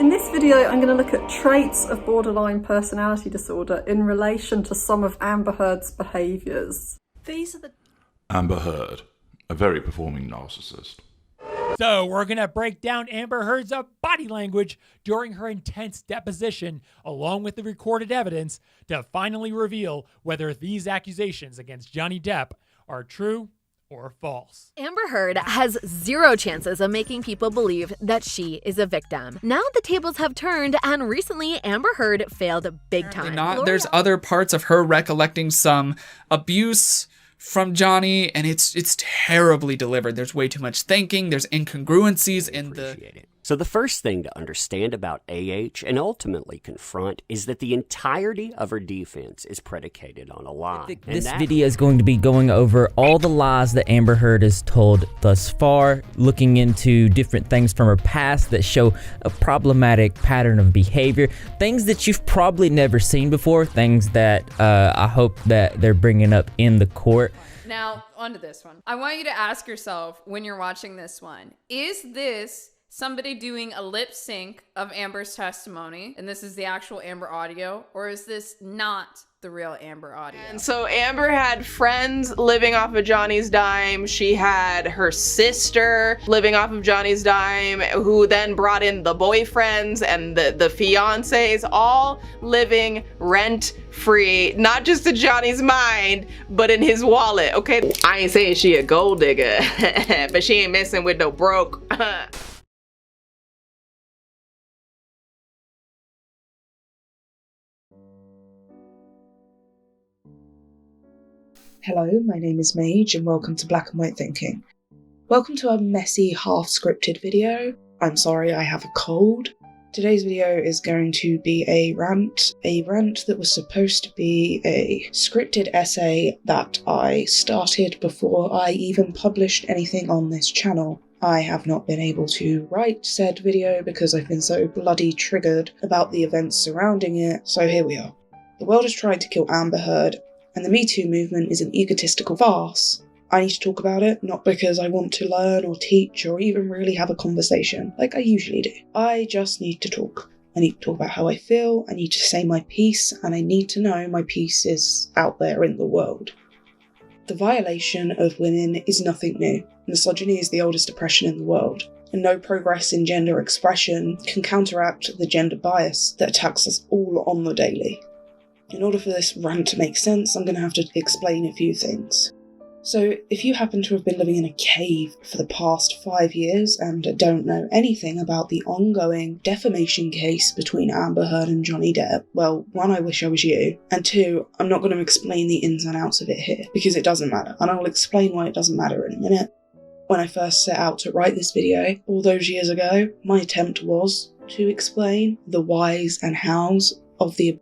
In this video, I'm going to look at traits of borderline personality disorder in relation to some of Amber Heard's behaviours. These are the... Amber Heard, a very performing narcissist. So we're going to break down Amber Heard's body language during her intense deposition, along with the recorded evidence, to finally reveal whether these accusations against Johnny Depp are true or false. Amber Heard has zero chances of making people believe that she is a victim. Now the tables have turned, and recently Amber Heard failed big time. There's other parts of her recollecting some abuse from Johnny, and it's terribly delivered. There's way too much thinking. There's incongruencies in the... So the first thing to understand about AH and ultimately confront is that the entirety of her defense is predicated on a lie. This video is going to be going over all the lies that Amber Heard has told thus far, looking into different things from her past that show a problematic pattern of behavior, things that you've probably never seen before, things that I hope that they're bringing up in the court. Now, onto this one. I want you to ask yourself when you're watching this one, is this somebody doing a lip sync of Amber's testimony, and this is the actual Amber audio, or is this not the real Amber audio? And so Amber had friends living off of Johnny's dime. She had her sister living off of Johnny's dime, who then brought in the boyfriends and the fiancés, all living rent-free, not just in Johnny's mind, but in his wallet, okay? I ain't saying she a gold digger, but she ain't messing with no broke. Hello, my name is Mage and welcome to Black and White Thinking. Welcome to a messy, half-scripted video. I'm sorry, I have a cold. Today's video is going to be a rant that was supposed to be a scripted essay that I started before I even published anything on this channel. I have not been able to write said video because I've been so bloody triggered about the events surrounding it, so here we are. The world has tried to kill Amber Heard, and the Me Too movement is an egotistical farce. I need to talk about it, not because I want to learn or teach or even really have a conversation, like I usually do. I just need to talk. I need to talk about how I feel, I need to say my piece, and I need to know my piece is out there in the world. The violation of women is nothing new. Misogyny is the oldest oppression in the world, and no progress in gender expression can counteract the gender bias that attacks us all on the daily. In order for this rant to make sense, I'm going to have to explain a few things. So, if you happen to have been living in a cave for the past 5 years and don't know anything about the ongoing defamation case between Amber Heard and Johnny Depp, well, one, I wish I was you, and two, I'm not going to explain the ins and outs of it here, because it doesn't matter, and I'll explain why it doesn't matter in a minute. When I first set out to write this video, all those years ago, my attempt was to explain the whys and hows of the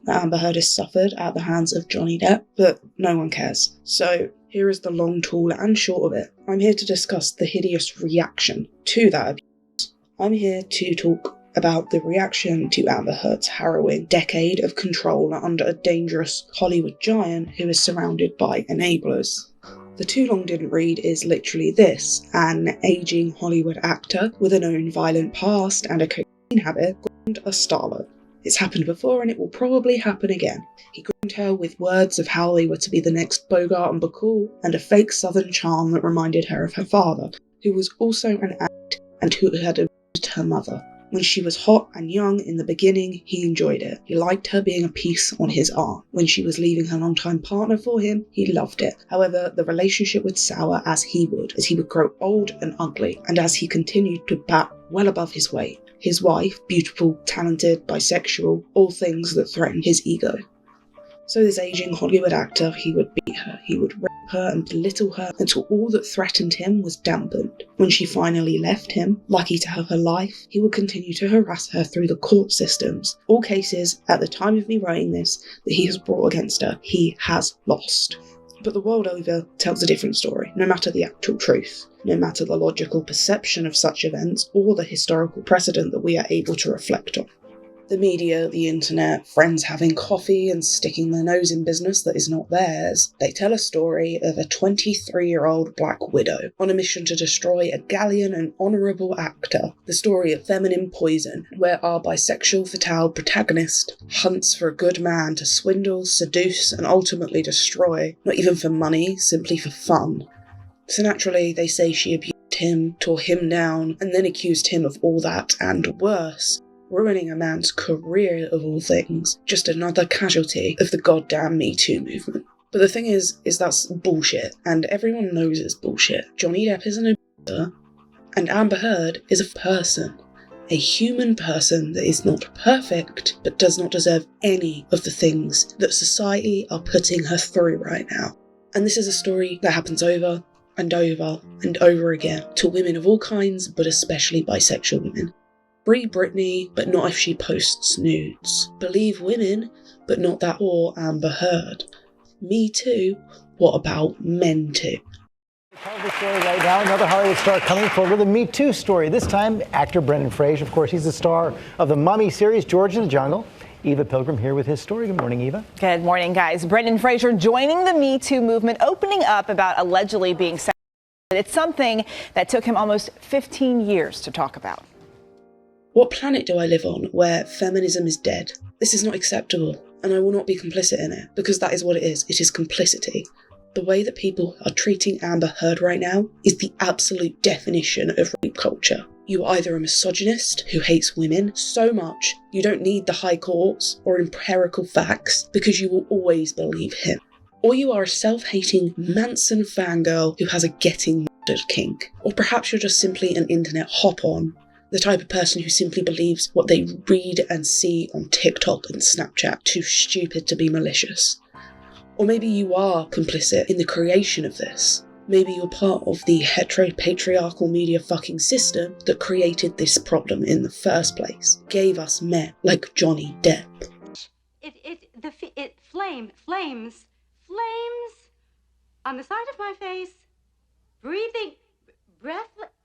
that Amber Heard has suffered at the hands of Johnny Depp, but no one cares. So here is the long, tall and short of it. I'm here to discuss the hideous reaction to that abuse. I'm here to talk about the reaction to Amber Heard's harrowing decade of control under a dangerous Hollywood giant who is surrounded by enablers. The too long didn't read is literally this: an aging Hollywood actor with a known violent past and a cocaine habit groomed a starlet. It's happened before and it will probably happen again. He groomed her with words of how they were to be the next Bogart and Bacall, and a fake southern charm that reminded her of her father, who was also an addict and who had abused her mother. When she was hot and young in the beginning, he enjoyed it. He liked her being a piece on his arm. When she was leaving her longtime partner for him, he loved it. However, the relationship would sour as he would grow old and ugly, and as he continued to bat well above his weight. His wife, beautiful, talented, bisexual, all things that threatened his ego. So this aging Hollywood actor, he would beat her, he would rape her and belittle her until all that threatened him was dampened. When she finally left him, lucky to have her life, he would continue to harass her through the court systems. All cases, at the time of me writing this, that he has brought against her, he has lost. But the world over tells a different story, no matter the actual truth, no matter the logical perception of such events or the historical precedent that we are able to reflect on. The media, the internet, friends having coffee and sticking their nose in business that is not theirs, they tell a story of a 23-year-old black widow on a mission to destroy a gallant and honourable actor. The story of feminine poison, where our bisexual fatale protagonist hunts for a good man to swindle, seduce, and ultimately destroy, not even for money, simply for fun. So naturally, they say she abused him, tore him down, and then accused him of all that and worse, ruining a man's career of all things. Just another casualty of the goddamn Me Too movement. But the thing is that's bullshit, and everyone knows it's bullshit. Johnny Depp is an abuser, and Amber Heard is a person. A human person that is not perfect, but does not deserve any of the things that society are putting her through right now. And this is a story that happens over and over and over again to women of all kinds, but especially bisexual women. Free Britney, but not if she posts nudes. Believe women, but not that or Amber Heard. Me Too, what about men too? The story right now, another Hollywood star coming forward with a Me Too story. This time, actor Brendan Fraser. Of course, he's the star of the Mummy series, George in the Jungle. Eva Pilgrim here with his story. Good morning, Eva. Good morning, guys. Brendan Fraser joining the Me Too movement, opening up about allegedly being sexual. It's something that took him almost 15 years to talk about. What planet do I live on where feminism is dead? This is not acceptable, and I will not be complicit in it, because that is what it is. It is complicity. The way that people are treating Amber Heard right now is the absolute definition of rape culture. You are either a misogynist who hates women so much you don't need the high courts or empirical facts because you will always believe him. Or you are a self-hating Manson fangirl who has a getting murdered kink. Or perhaps you're just simply an internet hop-on, the type of person who simply believes what they read and see on TikTok and Snapchat, too stupid to be malicious. Or maybe you are complicit in the creation of this. Maybe you're part of the heteropatriarchal media fucking system that created this problem in the first place, gave us men like Johnny Depp. Flames on the side of my face,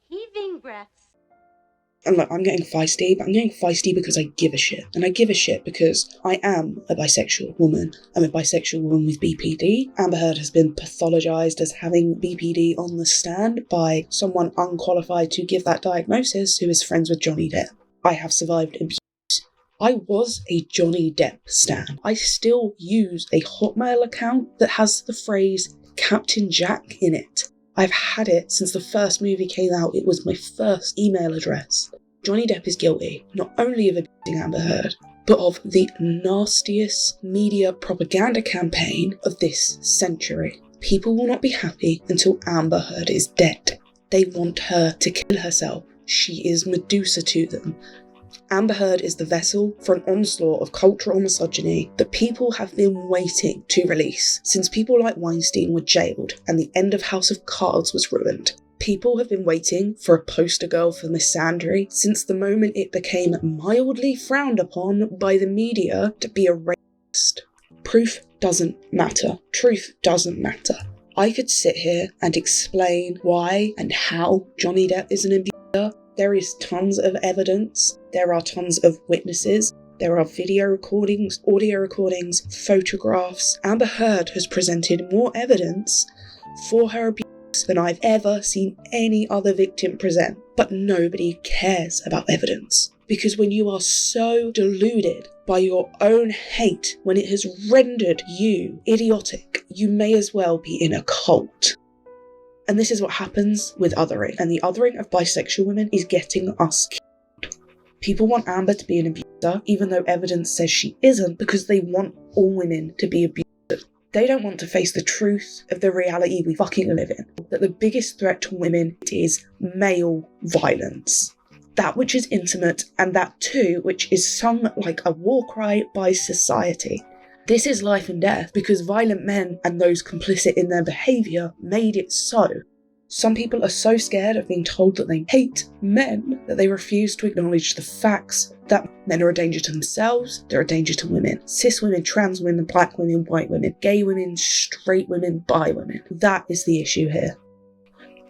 heaving breaths. And look, I'm getting feisty, but I'm getting feisty because I give a shit. And I give a shit because I am a bisexual woman. I'm a bisexual woman with BPD. Amber Heard has been pathologised as having BPD on the stand by someone unqualified to give that diagnosis who is friends with Johnny Depp. I have survived abuse. I was a Johnny Depp stan. I still use a Hotmail account that has the phrase Captain Jack in it. I've had it since the first movie came out. It was my first email address. Johnny Depp is guilty, not only of abusing Amber Heard, but of the nastiest media propaganda campaign of this century. People will not be happy until Amber Heard is dead. They want her to kill herself. She is Medusa to them. Amber Heard is the vessel for an onslaught of cultural misogyny that people have been waiting to release since people like Weinstein were jailed and the end of House of Cards was ruined. People have been waiting for a poster girl for misandry since the moment it became mildly frowned upon by the media to be a racist. Proof doesn't matter. Truth doesn't matter. I could sit here and explain why and how Johnny Depp is an abuser. There is tons of evidence. There are tons of witnesses. There are video recordings, audio recordings, photographs. Amber Heard has presented more evidence for her abuse than I've ever seen any other victim present. But nobody cares about evidence. Because when you are so deluded by your own hate, when it has rendered you idiotic, you may as well be in a cult. And this is what happens with othering. And the othering of bisexual women is getting us killed. People want Amber to be an abuser, even though evidence says she isn't, because they want all women to be abused. They don't want to face the truth of the reality we fucking live in. That the biggest threat to women is male violence. That which is intimate, and that too which is sung like a war cry by society. This is life and death because violent men and those complicit in their behaviour made it so. Some people are so scared of being told that they hate men that they refuse to acknowledge the facts that men are a danger to themselves, they're a danger to women. Cis women, trans women, black women, white women, gay women, straight women, bi women. That is the issue here.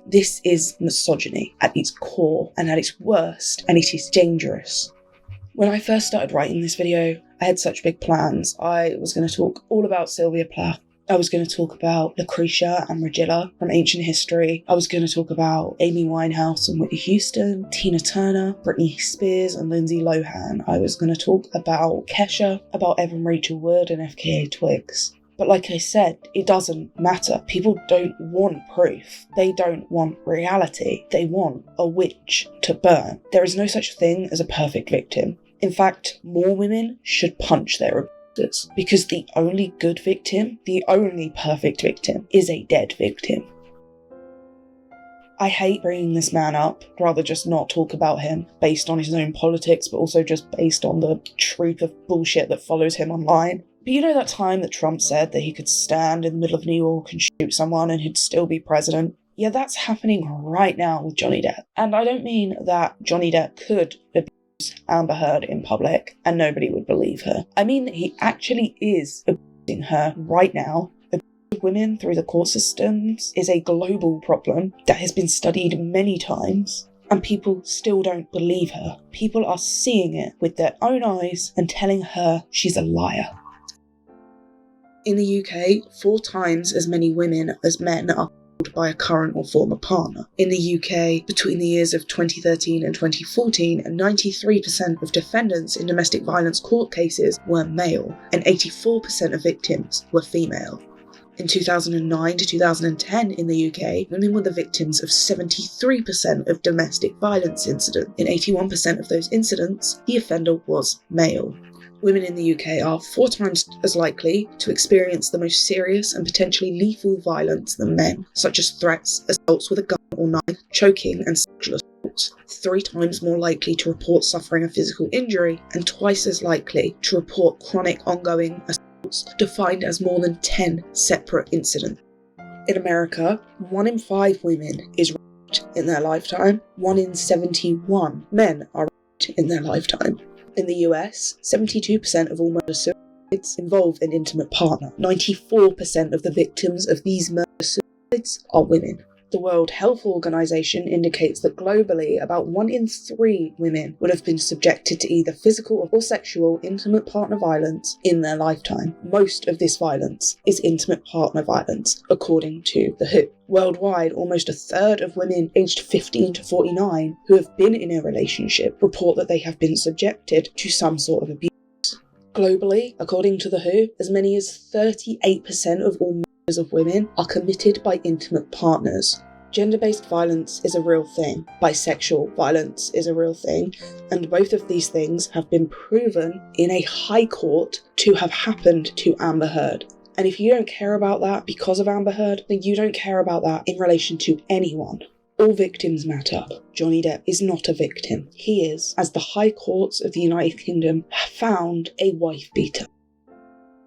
This is misogyny at its core and at its worst, and it is dangerous. When I first started writing this video, I had such big plans. I was going to talk all about Sylvia Plath. I was going to talk about Lucretia and Regilla from ancient history. I was going to talk about Amy Winehouse and Whitney Houston, Tina Turner, Britney Spears and Lindsay Lohan. I was going to talk about Kesha, about Evan Rachel Wood and FKA Twigs. But like I said, it doesn't matter. People don't want proof. They don't want reality. They want a witch to burn. There is no such thing as a perfect victim. In fact, more women should punch their abusers, because the only good victim, the only perfect victim, is a dead victim. I hate bringing this man up, I'd rather just not talk about him, based on his own politics, but also just based on the troop of bullshit that follows him online. But you know that time that Trump said that he could stand in the middle of New York and shoot someone and he'd still be president? Yeah, that's happening right now with Johnny Depp. And I don't mean that Johnny Depp could abuse Amber Heard in public and nobody would believe her. I mean that he actually is abusing her right now. Abusing women through the court systems is a global problem that has been studied many times. And people still don't believe her. People are seeing it with their own eyes and telling her she's a liar. In the UK, 4 times as many women as men are killed by a current or former partner. In the UK, between the years of 2013 and 2014, 93% of defendants in domestic violence court cases were male, and 84% of victims were female. In 2009 to 2010 in the UK, women were the victims of 73% of domestic violence incidents. In 81% of those incidents, the offender was male. Women in the UK are 4 times as likely to experience the most serious and potentially lethal violence than men, such as threats, assaults with a gun or knife, choking and sexual assaults. 3 times more likely to report suffering a physical injury, and twice as likely to report chronic ongoing assaults, defined as more than 10 separate incidents. In America, 1 in 5 women is raped in their lifetime. 1 in 71 men are raped in their lifetime. In the US, 72% of all murder-suicides involve an intimate partner. 94% of the victims of these murder-suicides are women. The World Health Organization indicates that globally, about 1 in 3 women would have been subjected to either physical or sexual intimate partner violence in their lifetime. Most of this violence is intimate partner violence, according to the WHO. Worldwide, almost 1/3 of women aged 15 to 49 who have been in a relationship report that they have been subjected to some sort of abuse. Globally, according to the WHO, as many as 38% of all murders of women are committed by intimate partners. Gender-based violence is a real thing. Bisexual violence is a real thing. And both of these things have been proven in a high court to have happened to Amber Heard. And if you don't care about that because of Amber Heard, then you don't care about that in relation to anyone. All victims matter. Johnny Depp is not a victim. He is, as the high courts of the United Kingdom have found, a wife beater.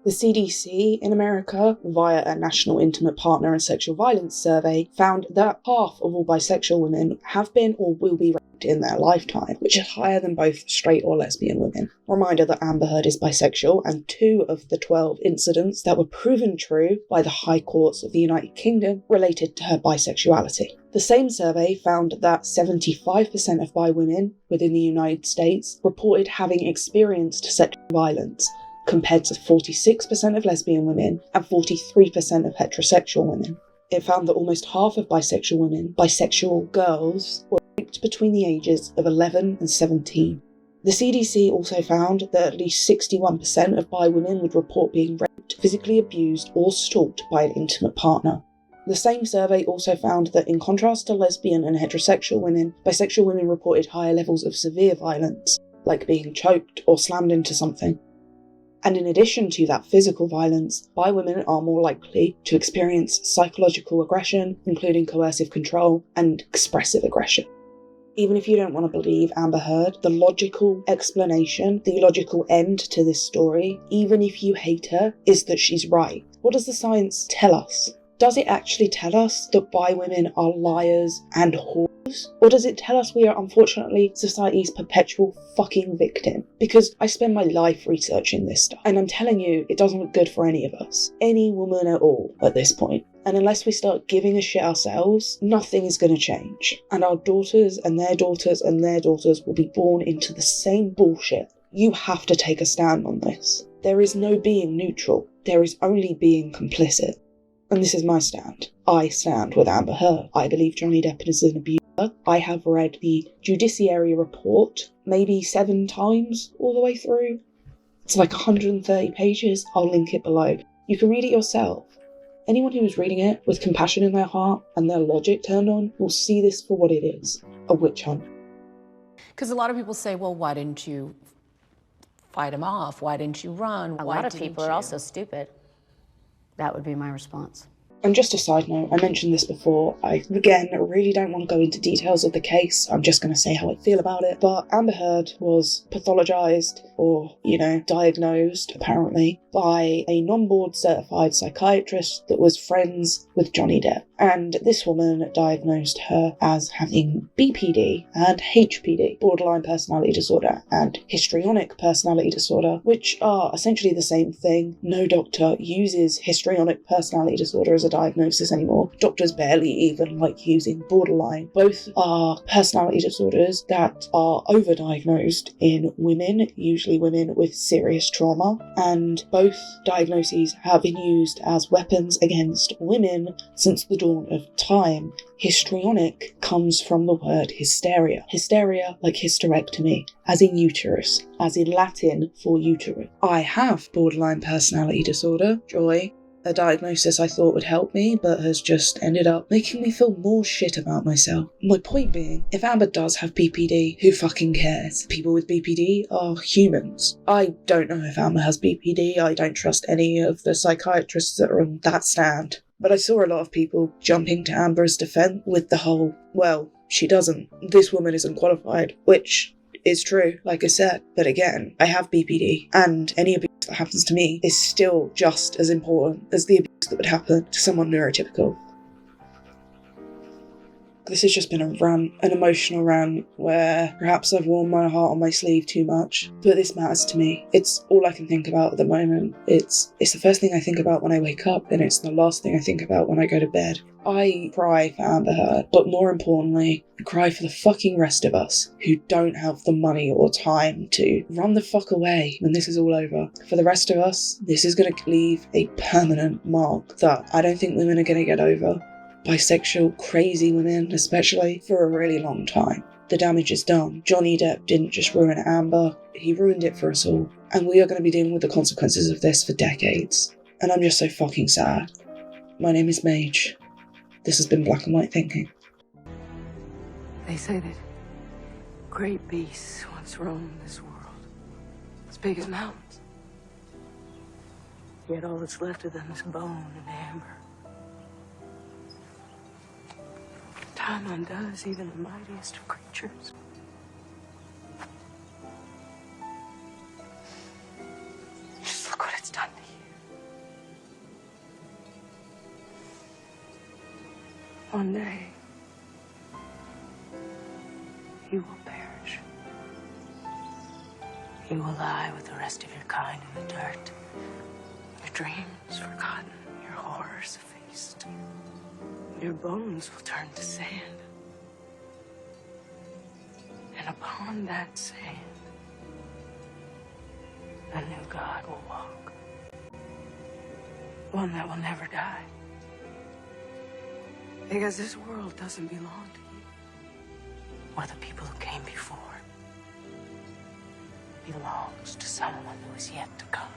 The CDC in America, via a National Intimate Partner and Sexual Violence Survey, found that half of all bisexual women have been or will be raped in their lifetime, which is higher than both straight or lesbian women. Reminder that Amber Heard is bisexual, and 2 of the 12 incidents that were proven true by the High Courts of the United Kingdom related to her bisexuality. The same survey found that 75% of bi women within the United States reported having experienced sexual violence, compared to 46% of lesbian women and 43% of heterosexual women. It found that almost half of bisexual women, bisexual girls, were raped between the ages of 11 and 17. The CDC also found that at least 61% of bi women would report being raped, physically abused, or stalked by an intimate partner. The same survey also found that in contrast to lesbian and heterosexual women, bisexual women reported higher levels of severe violence, like being choked or slammed into something. And in addition to that physical violence, bi women are more likely to experience psychological aggression, including coercive control and expressive aggression. Even if you don't want to believe Amber Heard, the logical explanation, the logical end to this story, even if you hate her, is that she's right. What does the science tell us? Does it actually tell us that bi women are liars and whores? Or does it tell us we are unfortunately society's perpetual fucking victim? Because I spend my life researching this stuff, and I'm telling you, it doesn't look good for any of us. Any woman at all at this point. And unless we start giving a shit ourselves, nothing is going to change. And our daughters and their daughters and their daughters will be born into the same bullshit You have to take a stand on this. There is no being neutral. There is only being complicit. And this is my stand. I stand with Amber Heard. I believe Johnny Depp is an abuser. I have read the judiciary report maybe 7 times all the way through. It's like 130 pages. I'll link it below. You can read it yourself. Anyone who is reading it with compassion in their heart and their logic turned on will see this for what it is, a witch hunt. Because a lot of people say, well, why didn't you fight him off? Why didn't you run? A lot of people are also stupid. That would be my response. And just a side note, I mentioned this before, I, again, really don't want to go into details of the case, I'm just going to say how I feel about it, but Amber Heard was pathologized, or, diagnosed, apparently, by a non-board certified psychiatrist that was friends with Johnny Depp. And this woman diagnosed her as having BPD and HPD, borderline personality disorder, and histrionic personality disorder, which are essentially the same thing. No doctor uses histrionic personality disorder as a diagnosis anymore. Doctors barely even like using borderline. Both are personality disorders that are overdiagnosed in women, usually women with serious trauma, and both diagnoses have been used as weapons against women since the dawn of time. Histrionic comes from the word hysteria. Hysteria, like hysterectomy, as in uterus, as in Latin for uterus. I have borderline personality disorder, Joy. A diagnosis I thought would help me, but has just ended up making me feel more shit about myself. My point being, if Amber does have BPD, who fucking cares? People with BPD are humans. I don't know if Amber has BPD, I don't trust any of the psychiatrists that are on that stand. But I saw a lot of people jumping to Amber's defense with the whole, well, she doesn't. This woman isn't qualified, which is true, like I said. But again, I have BPD, and any abuse that happens to me is still just as important as the abuse that would happen to someone neurotypical. This has just been a rant, an emotional rant, where perhaps I've worn my heart on my sleeve too much, but this matters to me. It's all I can think about at the moment. It's the first thing I think about when I wake up, and it's the last thing I think about when I go to bed. I cry for Amber Heard, but more importantly, I cry for the fucking rest of us who don't have the money or time to run the fuck away when this is all over. For the rest of us, this is going to leave a permanent mark that I don't think women are going to get over. Bisexual, crazy women, especially, for a really long time. The damage is done. Johnny Depp didn't just ruin Amber, he ruined it for us all. And we are going to be dealing with the consequences of this for decades. And I'm just so fucking sad. My name is Mage. This has been Black and White Thinking. They say that great beasts once roamed this world, as big as mountains. Yet all that's left of them is bone and amber. Time undoes even the mightiest of creatures. Just look what it's done to you. One day, you will perish. You will lie with the rest of your kind in the dirt. Your dreams forgotten, your horrors effaced. Your bones will turn to sand. And upon that sand, a new God will walk. One that will never die. Because this world doesn't belong to you or the people who came before. It belongs to someone who is yet to come.